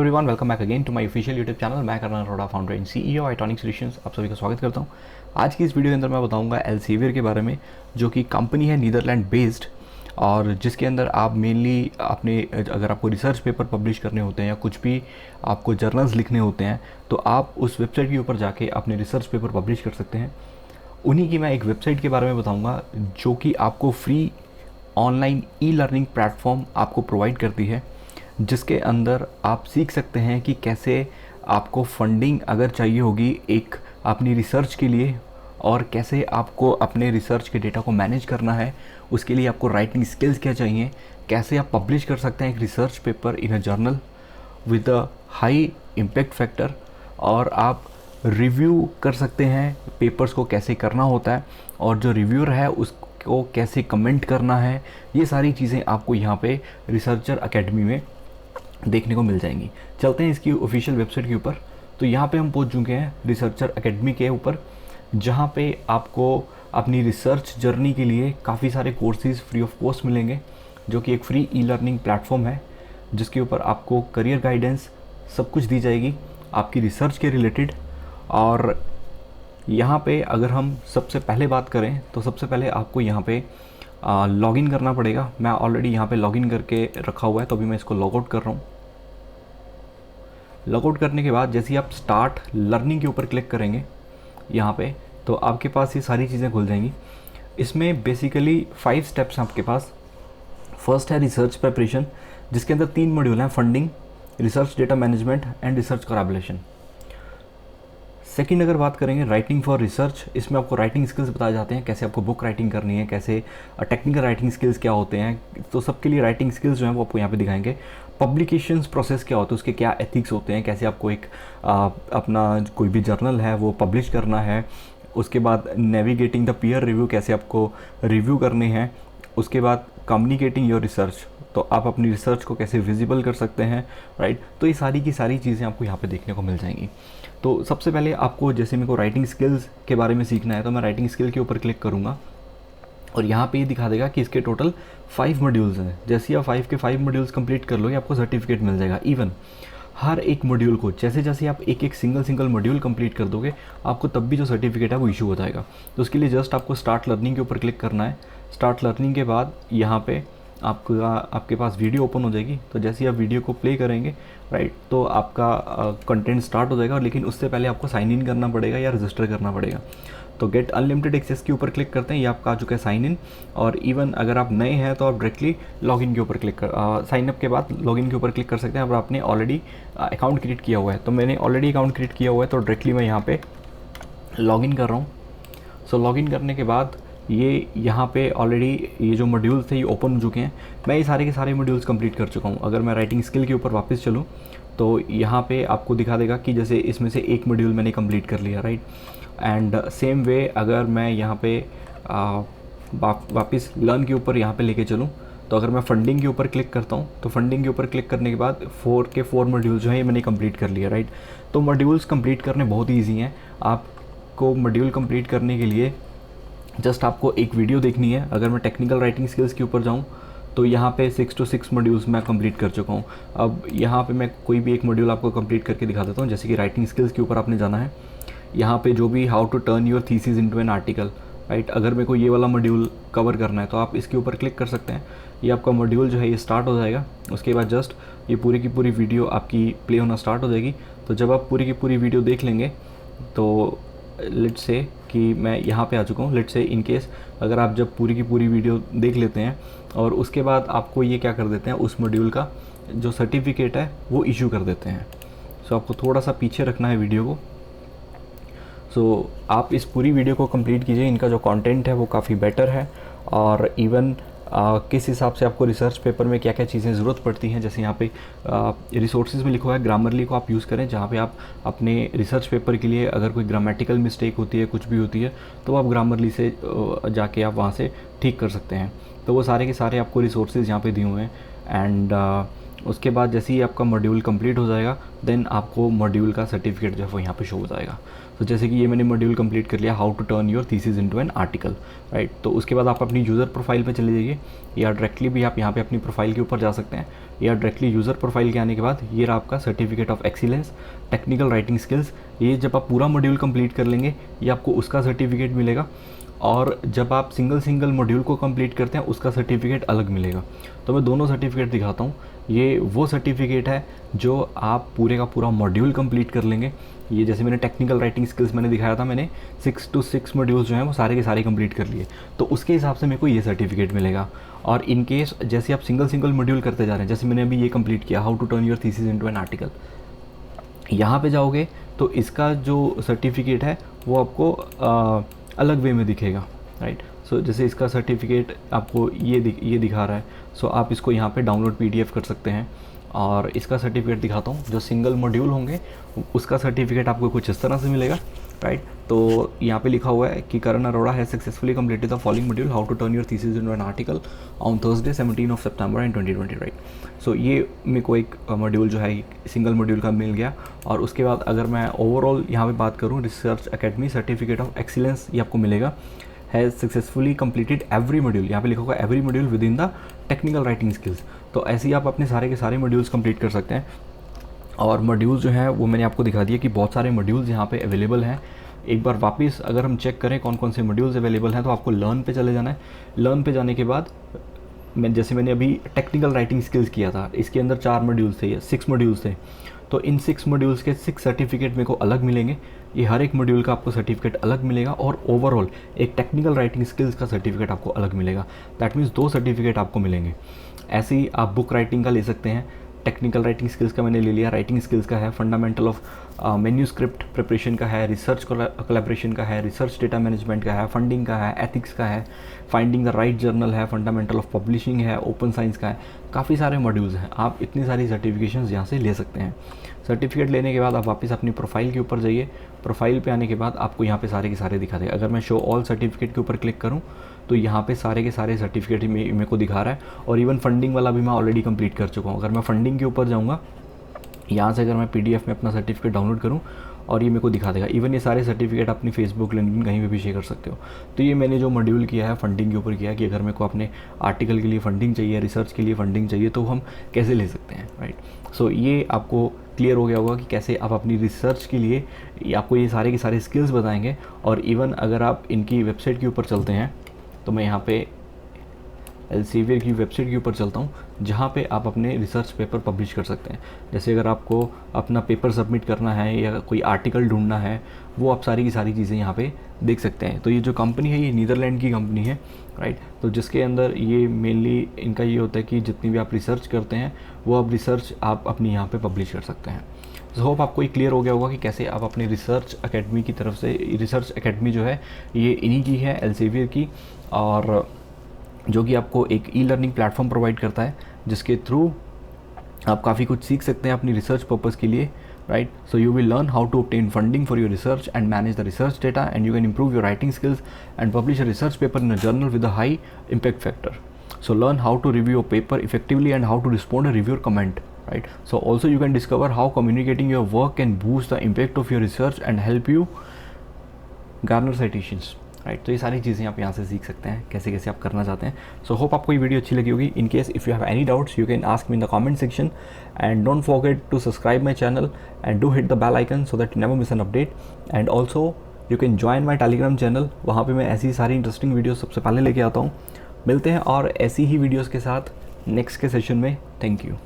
Everyone, welcome back again to my official YouTube channel. मैं Karan Arora, founder and CEO Itonic solutions. आप सभी का स्वागत करता हूं। आज की इस वीडियो के अंदर मैं बताऊंगा एल्सेवियर के बारे में, जो कि कंपनी है नीदरलैंड बेस्ड, और जिसके अंदर आप मेनली अपने अगर आपको रिसर्च पेपर पब्लिश करने होते हैं या कुछ भी आपको जर्नल्स लिखने होते हैं तो आप उस वेबसाइट के ऊपर जाके अपने रिसर्च पेपर पब्लिश कर सकते हैं। उन्हीं की मैं एक वेबसाइट के बारे में बताऊँगा जो कि आपको free online e learning platform आपको प्रोवाइड करती है, जिसके अंदर आप सीख सकते हैं कि कैसे आपको फंडिंग अगर चाहिए होगी एक अपनी रिसर्च के लिए, और कैसे आपको अपने रिसर्च के डेटा को मैनेज करना है, उसके लिए आपको राइटिंग स्किल्स क्या चाहिए, कैसे आप पब्लिश कर सकते हैं एक research paper in a journal with a high impact factor, और आप रिव्यू कर सकते हैं पेपर्स को कैसे करना होता है, और जो रिव्यूअर है उसको कैसे कमेंट करना है। ये सारी चीज़ें आपको यहाँ पे रिसर्चर एकेडमी में देखने को मिल जाएंगी। चलते हैं इसकी ऑफिशियल वेबसाइट के ऊपर। तो यहाँ पे हम पहुँच चुके हैं रिसर्चर एकेडमी के ऊपर, जहाँ पे आपको अपनी रिसर्च जर्नी के लिए काफ़ी सारे कोर्सेज फ्री ऑफ कॉस्ट मिलेंगे, जो कि एक फ्री ई लर्निंग प्लेटफॉर्म है, जिसके ऊपर आपको करियर गाइडेंस सब कुछ दी जाएगी आपकी रिसर्च के रिलेटेड। और यहाँ पे अगर हम सबसे पहले बात करें तो सबसे पहले आपको यहाँ पे लॉगिन करना पड़ेगा। मैं ऑलरेडी यहाँ पे लॉगिन करके रखा हुआ है, तो अभी मैं इसको लॉग आउट कर रहा हूँ। लॉग आउट करने के बाद जैसे ही आप स्टार्ट लर्निंग के ऊपर क्लिक करेंगे यहाँ पे, तो आपके पास ये सारी चीज़ें खुल जाएंगी। इसमें बेसिकली 5 स्टेप्स हैं आपके पास। फर्स्ट है रिसर्च प्रिपरेशन, जिसके अंदर 3 मॉड्यूल हैं: funding, research data management and research collaboration. Second अगर बात करेंगे राइटिंग फॉर रिसर्च, इसमें आपको राइटिंग स्किल्स बताए जाते हैं, कैसे आपको बुक राइटिंग करनी है, कैसे टेक्निकल राइटिंग स्किल्स क्या होते हैं, तो सबके लिए राइटिंग स्किल्स जो हैं वो आपको यहाँ पे दिखाएंगे। पब्लिकेशंस प्रोसेस क्या होता है, उसके क्या एथिक्स होते हैं, कैसे आपको एक अपना कोई भी जर्नल है वो पब्लिश करना है। उसके बाद नेविगेटिंग द पीयर रिव्यू, कैसे आपको रिव्यू करने हैं। उसके बाद कम्युनिकेटिंग योर रिसर्च, तो आप अपनी रिसर्च को कैसे विजिबल कर सकते हैं, राइट। तो ये सारी की सारी चीज़ें आपको यहाँ पे देखने को मिल जाएंगी। तो सबसे पहले आपको, जैसे मेरे को राइटिंग स्किल्स के बारे में सीखना है, तो मैं राइटिंग स्किल के ऊपर क्लिक करूँगा और यहाँ पे ये दिखा देगा कि इसके टोटल 5 मॉड्यूल्स हैं। जैसे आप 5 के 5 मॉड्यूल्स कंप्लीट कर लोगे आपको सर्टिफिकेट मिल जाएगा। इवन हर एक मॉड्यूल को जैसे जैसे आप एक एक सिंगल मॉड्यूल कंप्लीट कर दोगे, आपको तब भी जो सर्टिफिकेट है वो इशू हो जाएगा। तो उसके लिए जस्ट आपको स्टार्ट लर्निंग के ऊपर क्लिक करना है। स्टार्ट लर्निंग के बाद यहाँ पे आपके पास वीडियो ओपन हो जाएगी। तो जैसे ही आप वीडियो को प्ले करेंगे, राइट, तो आपका कंटेंट स्टार्ट हो जाएगा। लेकिन उससे पहले आपको साइन इन करना पड़ेगा या रजिस्टर करना पड़ेगा। तो गेट अनलिमिटेड एक्सेस के ऊपर क्लिक करते हैं, ये आपका आ चुका है साइन इन। और इवन अगर आप नए हैं तो आप डायरेक्टली लॉगिन के ऊपर क्लिक कर साइन अप के बाद लॉगिन के ऊपर क्लिक कर सकते हैं। अगर आपने ऑलरेडी अकाउंट क्रिएट किया हुआ है, तो मैंने ऑलरेडी अकाउंट क्रिएट किया हुआ है, तो डायरेक्टली मैं यहाँ पे लॉगिन कर रहा हूँ। सो लॉगिन करने के बाद ये यहाँ पे ऑलरेडी ये जो मॉड्यूल्स थे ये ओपन हो चुके हैं। मैं ये सारे के सारे मॉड्यूल्स कंप्लीट कर चुका हूँ। अगर मैं राइटिंग स्किल के ऊपर वापस चलूँ तो यहाँ पे आपको दिखा देगा कि जैसे इसमें से एक मॉड्यूल मैंने कंप्लीट कर लिया, राइट। एंड सेम वे अगर मैं यहाँ पे वापस लर्न के ऊपर यहाँ पे लेके चलूँ, तो अगर मैं फंडिंग के ऊपर क्लिक करता हूँ, तो फंडिंग के ऊपर क्लिक करने के बाद 4 के 4 मॉड्यूल जो है ये मैंने कंप्लीट कर लिया, राइट। तो मॉड्यूल्स कंप्लीट करने बहुत ईजी हैं। आपको मॉड्यूल कंप्लीट करने के लिए जस्ट आपको एक वीडियो देखनी है। अगर मैं टेक्निकल राइटिंग स्किल्स के ऊपर जाऊँ तो यहाँ पे 6 to 6 मॉड्यूल्स मैं कंप्लीट कर चुका हूँ। अब यहाँ पे मैं कोई भी एक मॉड्यूल आपको कंप्लीट करके दिखा देता हूँ। जैसे कि राइटिंग स्किल्स के ऊपर आपने जाना है, यहाँ पे जो भी how to turn your thesis into an article, right. अगर मेरे को ये वाला मॉड्यूल कवर करना है तो आप इसके ऊपर क्लिक कर सकते हैं। ये आपका मॉड्यूल जो है ये स्टार्ट हो जाएगा। उसके बाद जस्ट ये पूरी की पूरी वीडियो आपकी प्ले होना स्टार्ट हो जाएगी। तो जब आप पूरी की पूरी वीडियो देख लेंगे, तो लेट्स से कि मैं यहाँ पे आ चुका हूँ। लेट्स से इन केस अगर आप जब पूरी की पूरी वीडियो देख लेते हैं और उसके बाद आपको ये क्या कर देते हैं, उस मॉड्यूल का जो सर्टिफिकेट है वो इशू कर देते हैं। सो आपको थोड़ा सा पीछे रखना है वीडियो को। सो आप इस पूरी वीडियो को कंप्लीट कीजिए। इनका जो कंटेंट है वो काफ़ी बेटर है, और इवन किस हिसाब से आपको रिसर्च पेपर में क्या क्या चीज़ें ज़रूरत पड़ती हैं। जैसे यहाँ पे रिसोर्सेज में लिखा हुआ है ग्रामरली को आप यूज़ करें, जहाँ पे आप अपने रिसर्च पेपर के लिए अगर कोई ग्रामेटिकल मिस्टेक होती है, कुछ भी होती है, तो आप ग्रामरली से जाके आप वहाँ से ठीक कर सकते हैं। तो वो सारे के सारे आपको रिसोर्सेज यहाँ पे दिए हुए हैं। एंड उसके बाद जैसे ही आपका मॉड्यूल कंप्लीट हो जाएगा देन आपको मॉड्यूल का सर्टिफिकेट जो है वो यहाँ पे शो हो जाएगा। तो जैसे कि ये मैंने मॉड्यूल कंप्लीट कर लिया, how to turn your thesis into an article, right. तो उसके बाद आप अपनी यूज़र प्रोफाइल पे चले जाइए, या डायरेक्टली भी आप यहाँ पे अपनी प्रोफाइल के ऊपर जा सकते हैं, या डायरेक्टली यूज़र प्रोफाइल के आने के बाद ये रहा आपका certificate of excellence technical writing skills. ये जब आप पूरा मॉड्यूल कंप्लीट कर लेंगे ये आपको उसका सर्टिफिकेट मिलेगा, और जब आप सिंगल मॉड्यूल को कंप्लीट करते हैं उसका सर्टिफिकेट अलग मिलेगा। तो मैं दोनों सर्टिफिकेट दिखाता हूँ। ये वो सर्टिफिकेट है जो आप पूरे का पूरा मॉड्यूल कंप्लीट कर लेंगे। ये जैसे मैंने टेक्निकल राइटिंग स्किल्स मैंने दिखाया था, मैंने 6 to 6 मॉड्यूल्स जो हैं वो सारे के सारे कंप्लीट कर लिए, तो उसके हिसाब से मेरे को ये सर्टिफिकेट मिलेगा। और इन केस जैसे आप सिंगल मॉड्यूल करते जा रहे हैं, जैसे मैंने अभी ये कंप्लीट किया, how to turn your thesis into an article, यहाँ पे जाओगे तो इसका जो सर्टिफिकेट है वो आपको अलग वे में दिखेगा, राइट। सो जैसे इसका सर्टिफिकेट आपको ये दिखा रहा है, सो आप इसको यहाँ पे डाउनलोड PDF कर सकते हैं। और इसका सर्टिफिकेट दिखाता हूँ, जो सिंगल मॉड्यूल होंगे उसका सर्टिफिकेट आपको कुछ इस तरह से मिलेगा, राइट। तो यहाँ पे लिखा हुआ है कि Karan Arora has successfully completed the following module, how to turn your thesis into an article on Thursday 17 September 2020, right. So ये मेरे को एक मॉड्यूल जो है सिंगल मॉड्यूल का मिल गया। और उसके बाद अगर मैं ओवरऑल यहाँ पे बात करूँ, research academy certificate of excellence ये आपको मिलेगा, has successfully completed every module, यहाँ पे लिखा होगा every module with in the technical writing skills. तो ऐसे ही आप अपने सारे के सारे मॉड्यूल्स कंप्लीट कर सकते हैं। और मॉड्यूल्स जो हैं वो मैंने आपको दिखा दिया कि बहुत सारे मॉड्यूल्स यहाँ पे अवेलेबल हैं। एक बार वापस अगर हम चेक करें कौन कौन से मॉड्यूल्स अवेलेबल हैं, तो आपको लर्न पे चले जाना है। लर्न पे जाने के बाद मैंने अभी टेक्निकल राइटिंग स्किल्स किया था, इसके अंदर 4 मॉड्यूल्स थे या 6 मॉड्यूल्स थे, तो इन 6 मॉड्यूल्स के 6 सर्टिफिकेट मेरे को अलग मिलेंगे। ये हर एक मॉड्यूल का आपको सर्टिफिकेट अलग मिलेगा, और ओवरऑल एक टेक्निकल राइटिंग स्किल्स का सर्टिफिकेट आपको अलग मिलेगा। दैट मीन्स 2 सर्टिफिकेट आपको मिलेंगे। ऐसे ही आप बुक राइटिंग का ले सकते हैं। टेक्निकल राइटिंग स्किल्स का मैंने ले लिया, राइटिंग स्किल्स का है, फंडामेंटल ऑफ मैन्यूस्क्रिप्ट प्रिपरेशन का है, रिसर्च कोलैबोरेशन का है, रिसर्च डेटा मैनेजमेंट का है, फंडिंग का है, एथिक्स का है, फाइंडिंग द राइट जर्नल है, फंडामेंटल ऑफ पब्लिशिंग है, ओपन साइंस का है। काफ़ी सारे मॉड्यूल्स हैं, आप इतनी सारी सर्टिफिकेशंस यहाँ से ले सकते हैं। सर्टिफिकेट लेने के बाद आप वापस अपनी प्रोफाइल के ऊपर जाइए। प्रोफाइल पे आने के बाद आपको यहाँ पे सारे के सारे दिखा देगा। अगर मैं शो ऑल सर्टिफिकेट के ऊपर क्लिक करूँ तो यहाँ पे सारे के सारे सर्टिफिकेट मेरे को दिखा रहा है, और इवन फंडिंग वाला भी मैं ऑलरेडी कंप्लीट कर चुका हूँ। अगर मैं फंडिंग के ऊपर जाऊँगा, यहाँ से अगर मैं PDF में अपना सर्टिफिकेट डाउनलोड करूँ और ये मेरे को दिखा देगा। इवन ये सारे सर्टिफिकेट अपनी फेसबुक, लिंक्डइन कहीं भी शेयर कर सकते हो। तो ये मैंने जो मॉड्यूल किया है फंडिंग के ऊपर किया है कि अगर मेरे को अपने आर्टिकल के लिए फंडिंग चाहिए, रिसर्च के लिए फंडिंग चाहिए, तो हम कैसे ले सकते हैं, राइट। सो ये आपको क्लियर हो गया होगा कि कैसे आप अपनी रिसर्च के लिए आपको ये सारे के सारे स्किल्स बताएंगे। और इवन अगर आप इनकी वेबसाइट के ऊपर चलते हैं, तो मैं यहाँ पे एल्सेवियर की वेबसाइट के ऊपर चलता हूँ, जहाँ पे आप अपने रिसर्च पेपर पब्लिश कर सकते हैं। जैसे अगर आपको अपना पेपर सबमिट करना है या कोई आर्टिकल ढूंढना है, वो आप सारी की सारी चीज़ें यहाँ पे देख सकते हैं। तो ये जो कंपनी है ये नीदरलैंड की कंपनी है, राइट। तो जिसके अंदर ये मेनली इनका ये होता है कि जितनी भी आप रिसर्च करते हैं वो आप रिसर्च आप अपनी यहाँ पर पब्लिश कर सकते हैं। तो होप आपको ये क्लियर हो गया होगा कि कैसे आप अपने रिसर्च एकेडमी की तरफ से, रिसर्च एकेडमी जो है ये इन्हीं की है, एल्सेवियर की, और जो कि आपको एक ई-लर्निंग प्लेटफॉर्म प्रोवाइड करता है, जिसके थ्रू आप काफ़ी कुछ सीख सकते हैं अपनी रिसर्च पर्पज़ के लिए, right. So you will learn how to obtain funding for your research and manage the research data, and you can improve your writing skills and publish a research paper in a journal with a high impact factor. So learn how to review a paper effectively and how to respond a reviewer comment, right. So also you can discover how communicating your work can boost the impact of your research and help you garner citations, right. तो ये सारी चीज़ें आप यहाँ से सीख सकते हैं कैसे कैसे आप करना चाहते हैं। सो होप आपको ये वीडियो अच्छी लगी होगी। In case if you have any doubts you can ask me in the comment section, and don't forget to subscribe my channel and do hit the bell icon so that you never miss an update. And also you can join my Telegram channel, वहाँ पर मैं ऐसी सारी interesting video सबसे पहले लेके आता हूँ। मिलते हैं और ऐसी ही वीडियोज़ के साथ नेक्स्ट के सेशन में। Thank you.